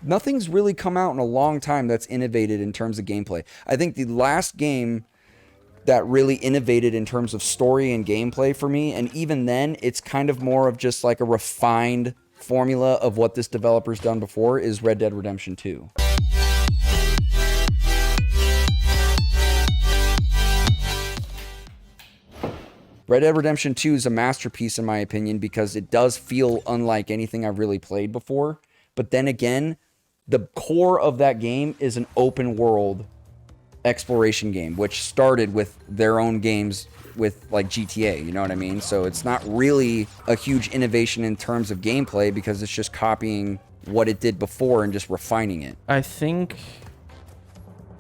nothing's really come out in a long time that's innovated in terms of gameplay. I think the last game that really innovated in terms of story and gameplay for me, and even then, it's kind of more of just like a refined formula of what this developer's done before, is Red Dead Redemption 2. Red Dead Redemption 2 is a masterpiece in my opinion because it does feel unlike anything I've really played before. But then again, the core of that game is an open world exploration game, which started with their own games with like GTA, you know what I mean? So it's not really a huge innovation in terms of gameplay because it's just copying what it did before and just refining it. I think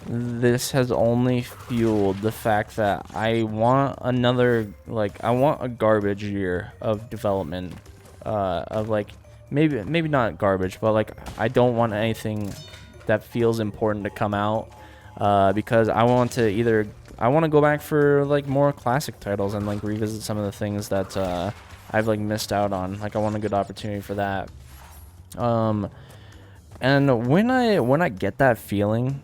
this has only fueled the fact that I want another, like, I want a garbage year of development, of like, maybe not garbage, but like, I don't want anything that feels important to come out, because I want to go back for like more classic titles and like revisit some of the things that I've like missed out on. Like, I want a good opportunity for that. And when I get that feeling,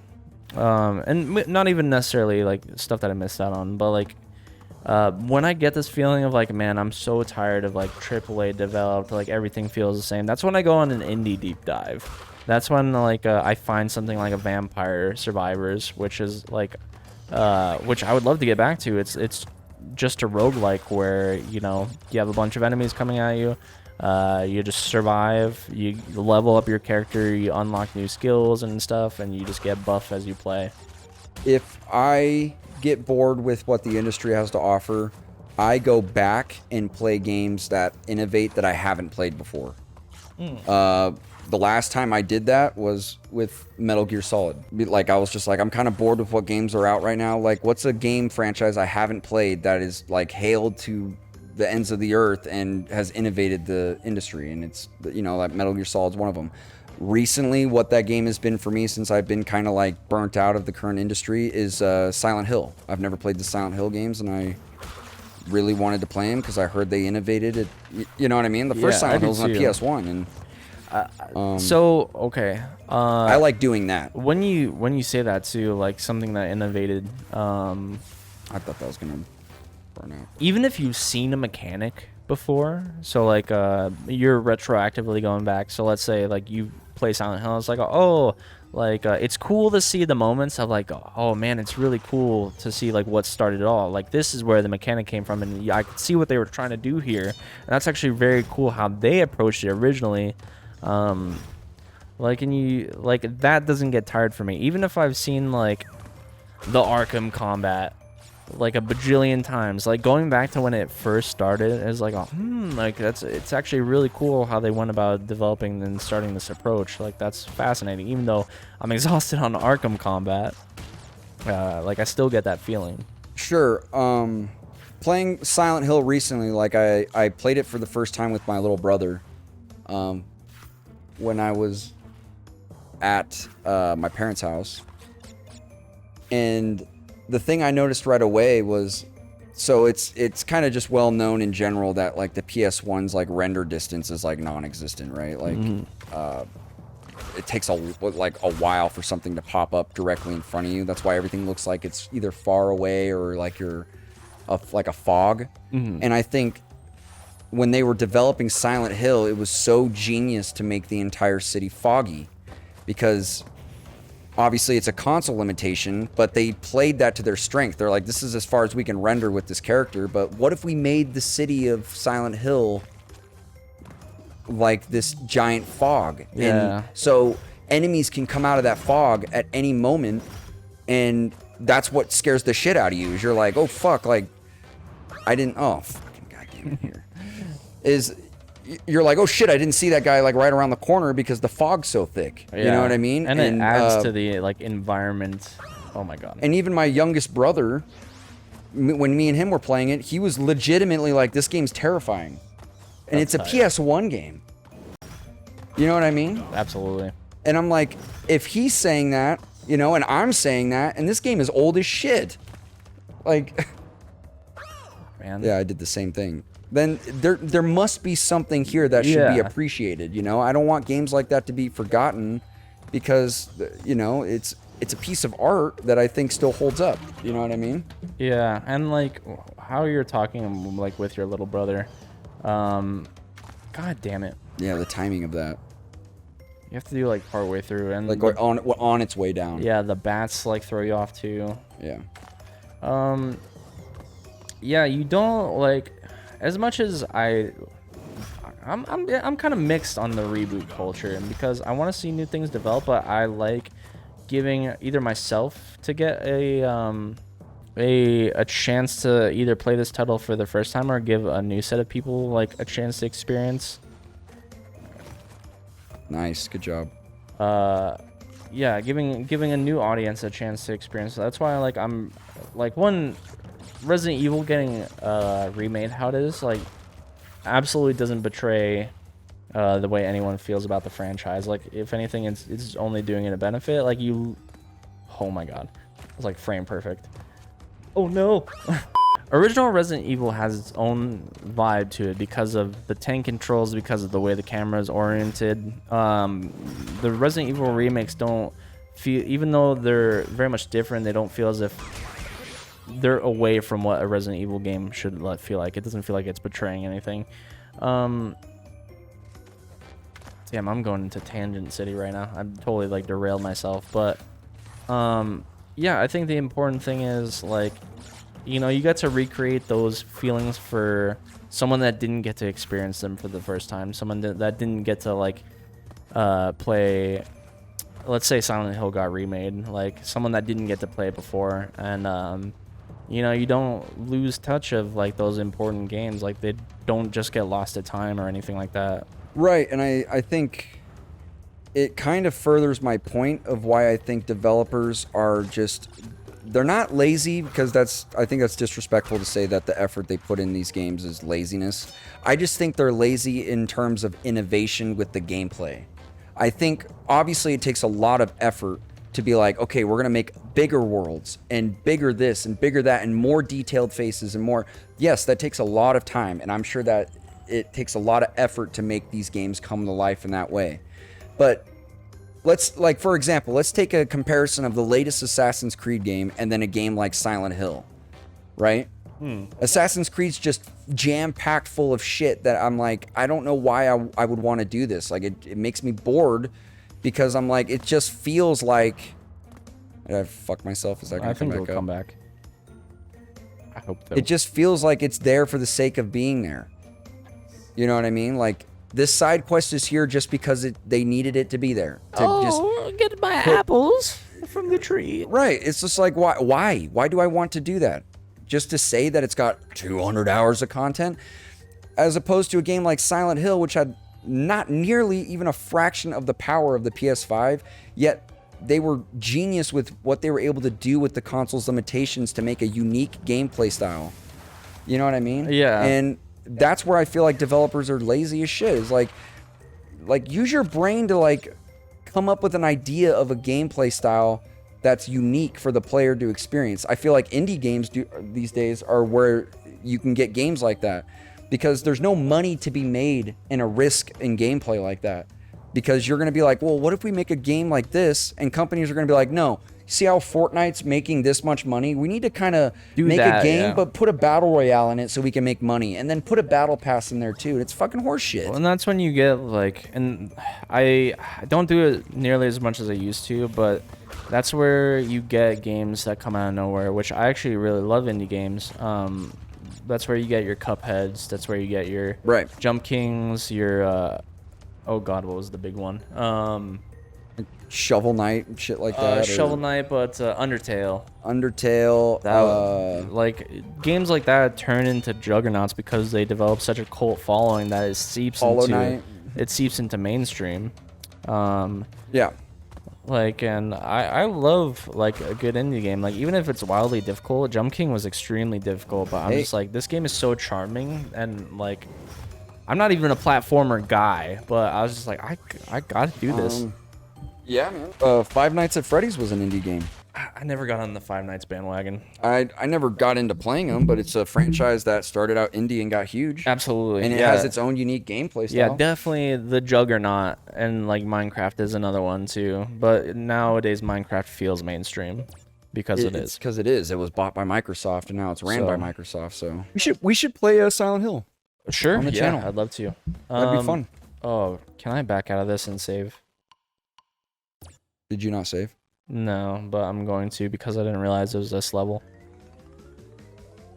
and not even necessarily like stuff that I missed out on, but like when I get this feeling of like, man, I'm so tired of like AAA developed, like everything feels the same, that's when I go on an indie deep dive. That's when like I find something like a Vampire Survivors, which is like which I would love to get back to. It's just a roguelike where, you know, you have a bunch of enemies coming at you. You just survive, you level up your character, you unlock new skills and stuff, and you just get buff as you play. If I get bored with what the industry has to offer, I go back and play games that innovate that I haven't played before. The last time I did that was with Metal Gear Solid. Like, I was just like, I'm kind of bored with what games are out right now. Like, what's a game franchise I haven't played that is like hailed to the ends of the earth and has innovated the industry? And it's, you know, like Metal Gear Solid's one of them. Recently, what that game has been for me since I've been kind of like burnt out of the current industry is Silent Hill. I've never played the Silent Hill games, and I really wanted to play them because I heard they innovated it. You know what I mean? The first Silent Hill was on PS1, and so okay, I like doing that. When you say that too, like something that innovated, I thought that was gonna burn out. Even if you've seen a mechanic before, so like you're retroactively going back. So let's say like you play Silent Hill, it's like, oh, like it's cool to see the moments of like, oh man, it's really cool to see like what started it all. Like, this is where the mechanic came from, and I could see what they were trying to do here. And that's actually very cool how they approached it originally. Like, and you like, that doesn't get tired for me, even if I've seen like the Arkham combat like a bajillion times. Like, going back to when it first started is like, oh, like it's actually really cool how they went about developing and starting this approach. Like, that's fascinating. Even though I'm exhausted on Arkham combat, like I still get that feeling. Sure. Playing Silent Hill recently, like I played it for the first time with my little brother when I was at my parents' house. And the thing I noticed right away was, so it's kind of just well known in general that like the PS1's like render distance is like non-existent, right? Like it takes a while for something to pop up directly in front of you. That's why everything looks like it's either far away or like you're like a fog. And I think when they were developing Silent Hill, it was so genius to make the entire city foggy, because obviously it's a console limitation, but they played that to their strength. They're like, this is as far as we can render with this character, but what if we made the city of Silent Hill like this giant fog? Yeah. And so enemies can come out of that fog at any moment, and that's what scares the shit out of you, is you're like, oh fuck, like I didn't, oh fucking goddamn it here. Is you're like, oh shit, I didn't see that guy like right around the corner because the fog's so thick. Yeah. You know what I mean? And it adds to the like environment. Oh my god. And even my youngest brother, when me and him were playing it, he was legitimately like, this game's terrifying. And it's a PS1 game. You know what I mean? Absolutely. And I'm like, if he's saying that, you know, and I'm saying that, and this game is old as shit. Like, man. Yeah, I did the same thing. Then there must be something here that should be appreciated, you know? I don't want games like that to be forgotten because you know it's a piece of art that I think still holds up. You know what I mean? Yeah, and like how you're talking like with your little brother, god damn it. Yeah, the timing of that. You have to do like part way through, and Like on its way down. yeah, the bats like throw you off too. Yeah. Yeah, you don't like as much as I'm kind of mixed on the reboot culture, and because I want to see new things develop, but I like giving either myself to get a chance to either play this title for the first time or give a new set of people like a chance to experience. Nice, good job. Yeah, giving a new audience a chance to experience. That's why I'm like one Resident Evil getting remade how it is like absolutely doesn't betray the way anyone feels about the franchise. Like if anything, it's only doing it a benefit. Like oh my god, it's like frame perfect. Oh no. Original Resident Evil has its own vibe to it because of the tank controls, because of the way the camera is oriented. The Resident Evil remakes don't feel, even though they're very much different, they don't feel as if they're away from what a Resident Evil game should feel like. It doesn't feel like it's betraying anything. Damn, I'm going into Tangent City right now. I'm totally like derailed myself, but yeah, I think the important thing is like, you know, you get to recreate those feelings for someone that didn't get to experience them for the first time, someone that didn't get to like play, let's say Silent Hill got remade, like someone that didn't get to play it before, and you know, you don't lose touch of like those important games. Like they don't just get lost to time or anything like that. Right, and I think it kind of furthers my point of why I think developers are just, they're not lazy, because I think that's disrespectful to say that the effort they put in these games is laziness. I just think they're lazy in terms of innovation with the gameplay. I think obviously it takes a lot of effort to be like, okay, we're gonna make bigger worlds and bigger this and bigger that and more detailed faces and more. Yes, that takes a lot of time, and I'm sure that it takes a lot of effort to make these games come to life in that way. But let's, like, for example, let's take a comparison of the latest Assassin's Creed game and then a game like Silent Hill, right? Assassin's Creed's just jam-packed full of shit that I'm like, I don't know why I would want to do this. Like, it makes me bored, because I'm like, it just feels like... Did I fuck myself? Is that gonna come back up? I think it'll come back. I hope so. It just feels like it's there for the sake of being there. You know what I mean? Like, this side quest is here just because they needed it to be there. To get my apples from the tree. Right. It's just like, why? Why do I want to do that? Just to say that it's got 200 hours of content? As opposed to a game like Silent Hill, which had not nearly even a fraction of the power of the PS5, yet they were genius with what they were able to do with the console's limitations to make a unique gameplay style. You know what I mean? Yeah. And that's where I feel like developers are lazy as shit. Is like use your brain to like come up with an idea of a gameplay style that's unique for the player to experience. I feel like indie games these days are where you can get games like that, because there's no money to be made in a risk in gameplay like that. Because you're going to be like, well, what if we make a game like this? And companies are going to be like, no, see how Fortnite's making this much money? We need to kind of make a game, but put a battle royale in it so we can make money. And then put a battle pass in there too. It's fucking horseshit. Well, and that's when you get like, and I don't do it nearly as much as I used to, but that's where you get games that come out of nowhere, which I actually really love indie games. That's where you get your Cupheads. That's where you get your Jump Kings, your... oh god, what was the big one? Shovel Knight and shit like that. Shovel Knight, but Undertale. Undertale. Like games like that turn into juggernauts because they develop such a cult following that it seeps into mainstream. Yeah. Like, and I love like a good indie game. Like even if it's wildly difficult, Jump King was extremely difficult, but I'm just like, this game is so charming, and like, I'm not even a platformer guy, but I was just like, I gotta do this. Yeah, man. Five Nights at Freddy's was an indie game. I never got on the Five Nights bandwagon. I never got into playing them, but it's a franchise that started out indie and got huge. Absolutely. And it has its own unique gameplay style. Yeah, definitely the Juggernaut, and like Minecraft is another one too. But nowadays Minecraft feels mainstream because it is. Because it is. It was bought by Microsoft and now it's ran by So- Microsoft. So we should play Silent Hill. Sure. on the channel. I'd love to. That'd be fun. Oh, can I back out of this and save? Did you not save? No, but I'm going to because I didn't realize it was this level.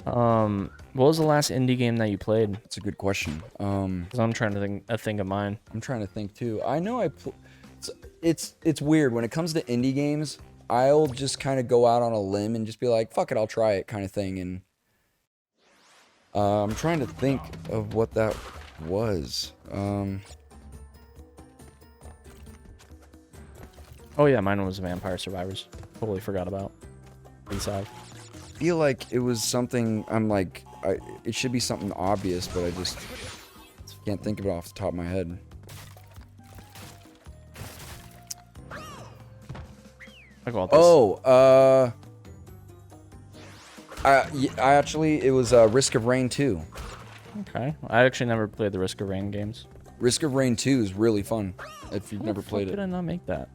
What was the last indie game that you played? That's a good question. Because I'm trying to think of mine. I'm trying to think too. I know it's weird when it comes to indie games. I'll just kind of go out on a limb and just be like, "Fuck it, I'll try it," kind of thing. And I'm trying to think of what that was. Oh yeah, mine was Vampire Survivors. Totally forgot about. B-side. I feel like it was something. I'm like, it should be something obvious, but I just can't think of it off the top of my head. I got this. Oh, I actually, it was Risk of Rain 2. Okay. I actually never played the Risk of Rain games. Risk of Rain 2 is really fun if you've never played Did it. I not make that?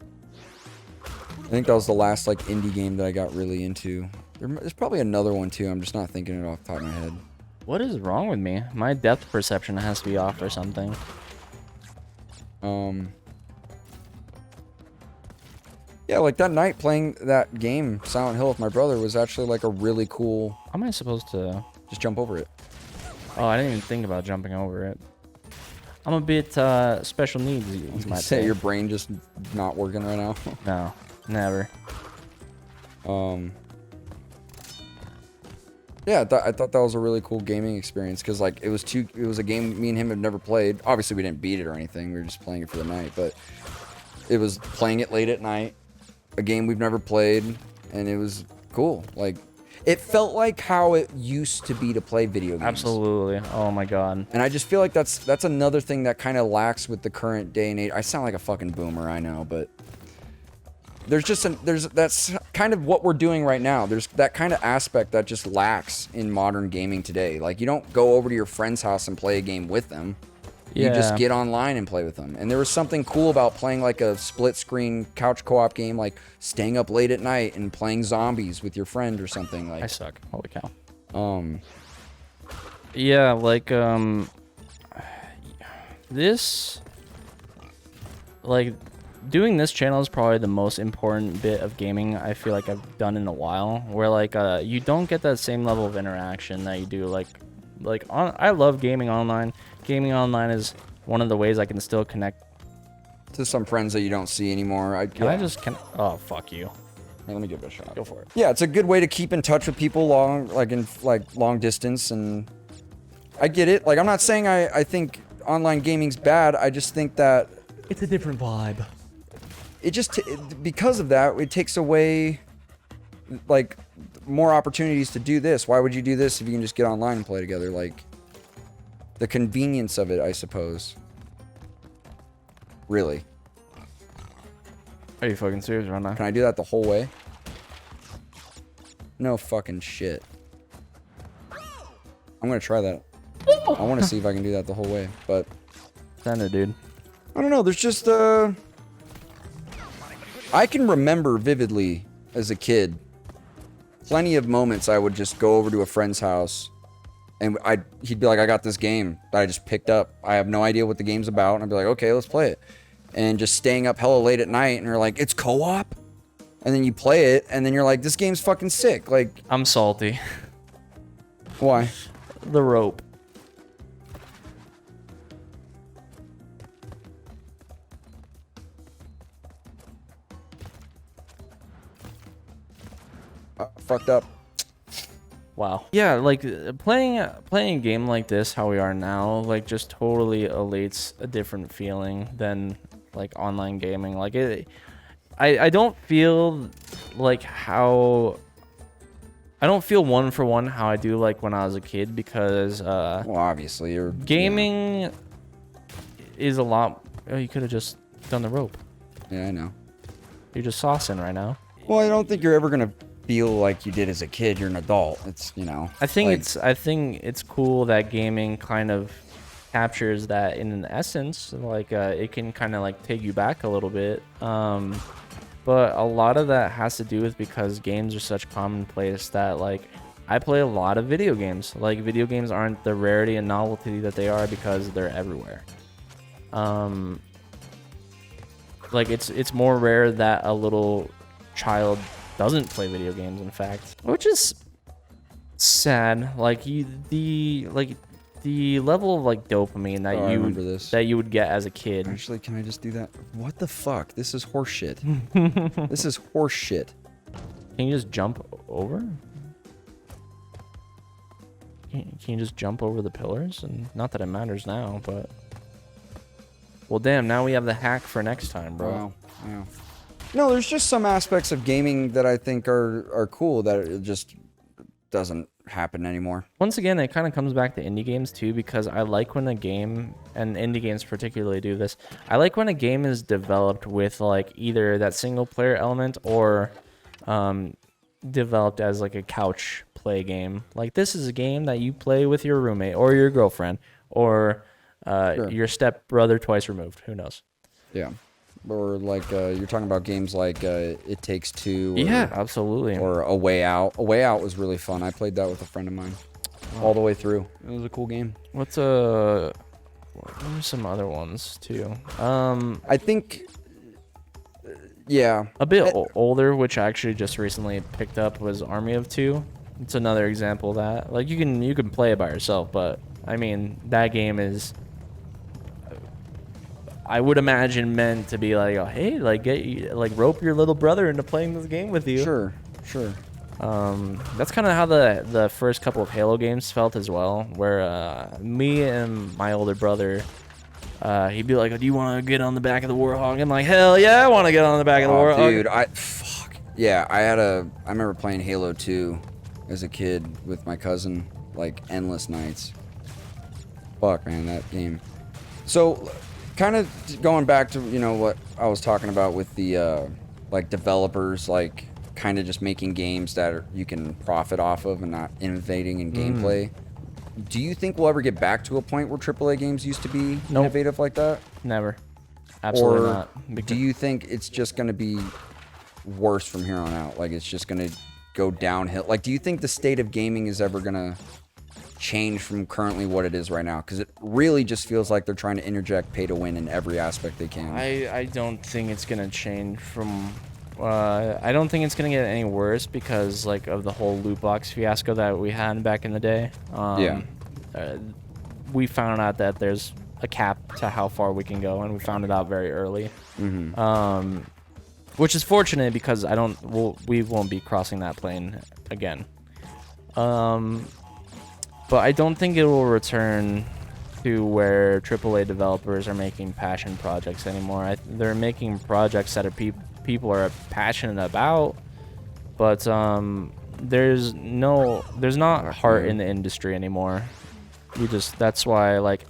I think that was the last like indie game that I got really into. There's probably another one too. I'm just not thinking it off the top of my head. What is wrong with me? My depth perception has to be off or something. Yeah, like that night playing that game, Silent Hill, with my brother was actually like a really cool. How am I supposed to? Just jump over it. Oh, I didn't even think about jumping over it. I'm a bit special needs. You might say Your brain just not working right now. No, never. Yeah, I thought that was a really cool gaming experience because like it was a game me and him had never played. Obviously, we didn't beat it or anything. We were just playing it for the night, but it was playing it late at night. A game we've never played, and it was cool. Like, it felt like how it used to be to play video games. Absolutely. Oh my god. And I just feel like that's another thing that kind of lacks with the current day and age. I sound like a fucking boomer, I know, but that's kind of what we're doing right now. There's that kind of aspect that just lacks in modern gaming today. Like, you don't go over to your friend's house and play a game with them. You just get online and play with them. And there was something cool about playing like a split screen couch co-op game, like staying up late at night and playing zombies with your friend or something. Like, I suck. Holy cow. Yeah, like this, like, doing this channel is probably the most important bit of gaming I feel like I've done in a while, where like you don't get that same level of interaction that you do I love gaming online. Gaming online is one of the ways I can still connect to some friends that you don't see anymore. Oh, fuck you. Here, let me give it a shot. Go for it. Yeah, it's a good way to keep in touch with people long distance, and I get it. Like, I'm not saying I think online gaming's bad. I just think that It's a different vibe. it just because of that, it takes away like more opportunities to do this. Why would you do this if you can just get online and play together? Like, the convenience of it, I suppose. Really. Are you fucking serious right now? Can I do that the whole way? No fucking shit. I'm gonna try that. I want to see if I can do that the whole way, but Send it, dude. I don't know. There's just I can remember vividly as a kid plenty of moments I would just go over to a friend's house and he'd be like, I got this game that I just picked up. I have no idea what the game's about. And I'd be like, okay, let's play it. And just staying up hella late at night and you're like, it's co-op? And then you play it and then you're like, this game's fucking sick. Like, I'm salty. why? The rope. Fucked up. Wow. Yeah, like playing a game like this, how we are now, like just totally elates a different feeling than like online gaming. Like I don't feel like how I don't feel one for one how I do like when I was a kid because Well, obviously you're gaming is a lot. Oh, you could have just done the rope. Yeah, I know. You're just saucing right now. Well, I don't think you're ever gonna feel like you did as a kid. You're an adult. It's, you know. I think like, I think it's cool that gaming kind of captures that in an essence. Like it can kind of like take you back a little bit. But a lot of that has to do with because games are such commonplace that like I play a lot of video games. Like video games aren't the rarity and novelty that they are because they're everywhere. Like it's more rare that a little child doesn't play video games, in fact, which is sad. Like the level of like dopamine that I remember this. you would get as a kid. Actually, can I just do that? What the fuck? This is horse shit. This is horse shit. Can you just jump over? Can you just jump over the pillars? And not that it matters now, but well, damn. Now we have the hack for next time, bro. Wow. Wow. No, there's just some aspects of gaming that I think are cool that it just doesn't happen anymore. Once again, it kind of comes back to indie games too, because I like when a game, and indie games particularly do this, I like when a game is developed with like either that single player element or developed as like a couch play game. Like this is a game that you play with your roommate or your girlfriend or your step brother twice removed. Who knows? Yeah. Or like you're talking about games like It Takes Two. Or, yeah, absolutely. Or A Way Out. A Way Out was really fun. I played that with a friend of mine all the way through. It was a cool game. What are some other ones too? I think, yeah. A bit older, which I actually just recently picked up, was Army of Two. It's another example of that. Like you can play it by yourself, but I mean that game is, I would imagine, meant to be like, oh, hey, like rope your little brother into playing this game with you. Sure, sure. That's kind of how the first couple of Halo games felt as well, where me and my older brother, he'd be like, do you want to get on the back of the Warhog? I'm like, hell yeah, I want to get on the back of the Warhog. Dude, fuck. Yeah, I remember playing Halo 2 as a kid with my cousin, like, endless nights. Fuck, man, that game. So, kind of going back to, you know, what I was talking about with the, like, developers, like, kind of just making games that you can profit off of and not innovating in gameplay. Do you think we'll ever get back to a point where AAA games used to be innovative like that? Never. Absolutely or not. Do you think it's just going to be worse from here on out? Like, it's just going to go downhill? Like, do you think the state of gaming is ever going to change from currently what it is right now? Because it really just feels like they're trying to interject pay to win in every aspect they can. I don't think it's going to change from... I don't think it's going to get any worse because, like, of the whole loot box fiasco that we had back in the day. We found out that there's a cap to how far we can go, and we found it out very early. Which is fortunate because we won't be crossing that plane again. But I don't think it will return to where AAA developers are making passion projects anymore. They're making projects that people are passionate about, but there's not heart in the industry anymore. That's why, like,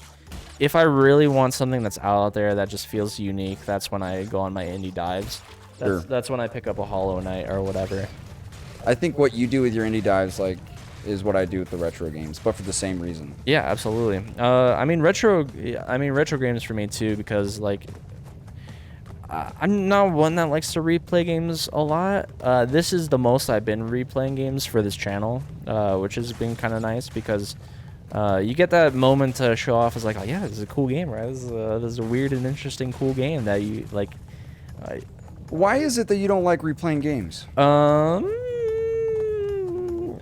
if I really want something that's out there that just feels unique, that's when I go on my indie dives. That's when I pick up a Hollow Knight or whatever. I think what you do with your indie dives, like, is what I do with the retro games, but for the same reason. Yeah, absolutely. I mean retro games for me too, because like I'm not one that likes to replay games a lot. This is the most I've been replaying games for this channel, which has been kind of nice because you get that moment to show off as like, oh yeah, this is a cool game, right? This is a weird and interesting cool game that you like. Why is it that you don't like replaying games?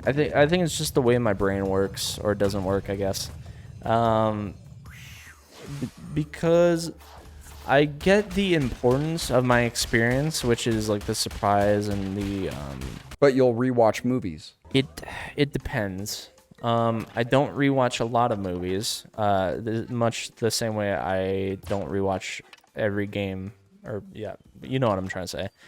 I think it's just the way my brain works, or doesn't work, I guess. Because I get the importance of my experience, which is like the surprise and the. But you'll rewatch movies. It depends. I don't rewatch a lot of movies. Much the same way I don't rewatch every game. Or yeah, you know what I'm trying to say.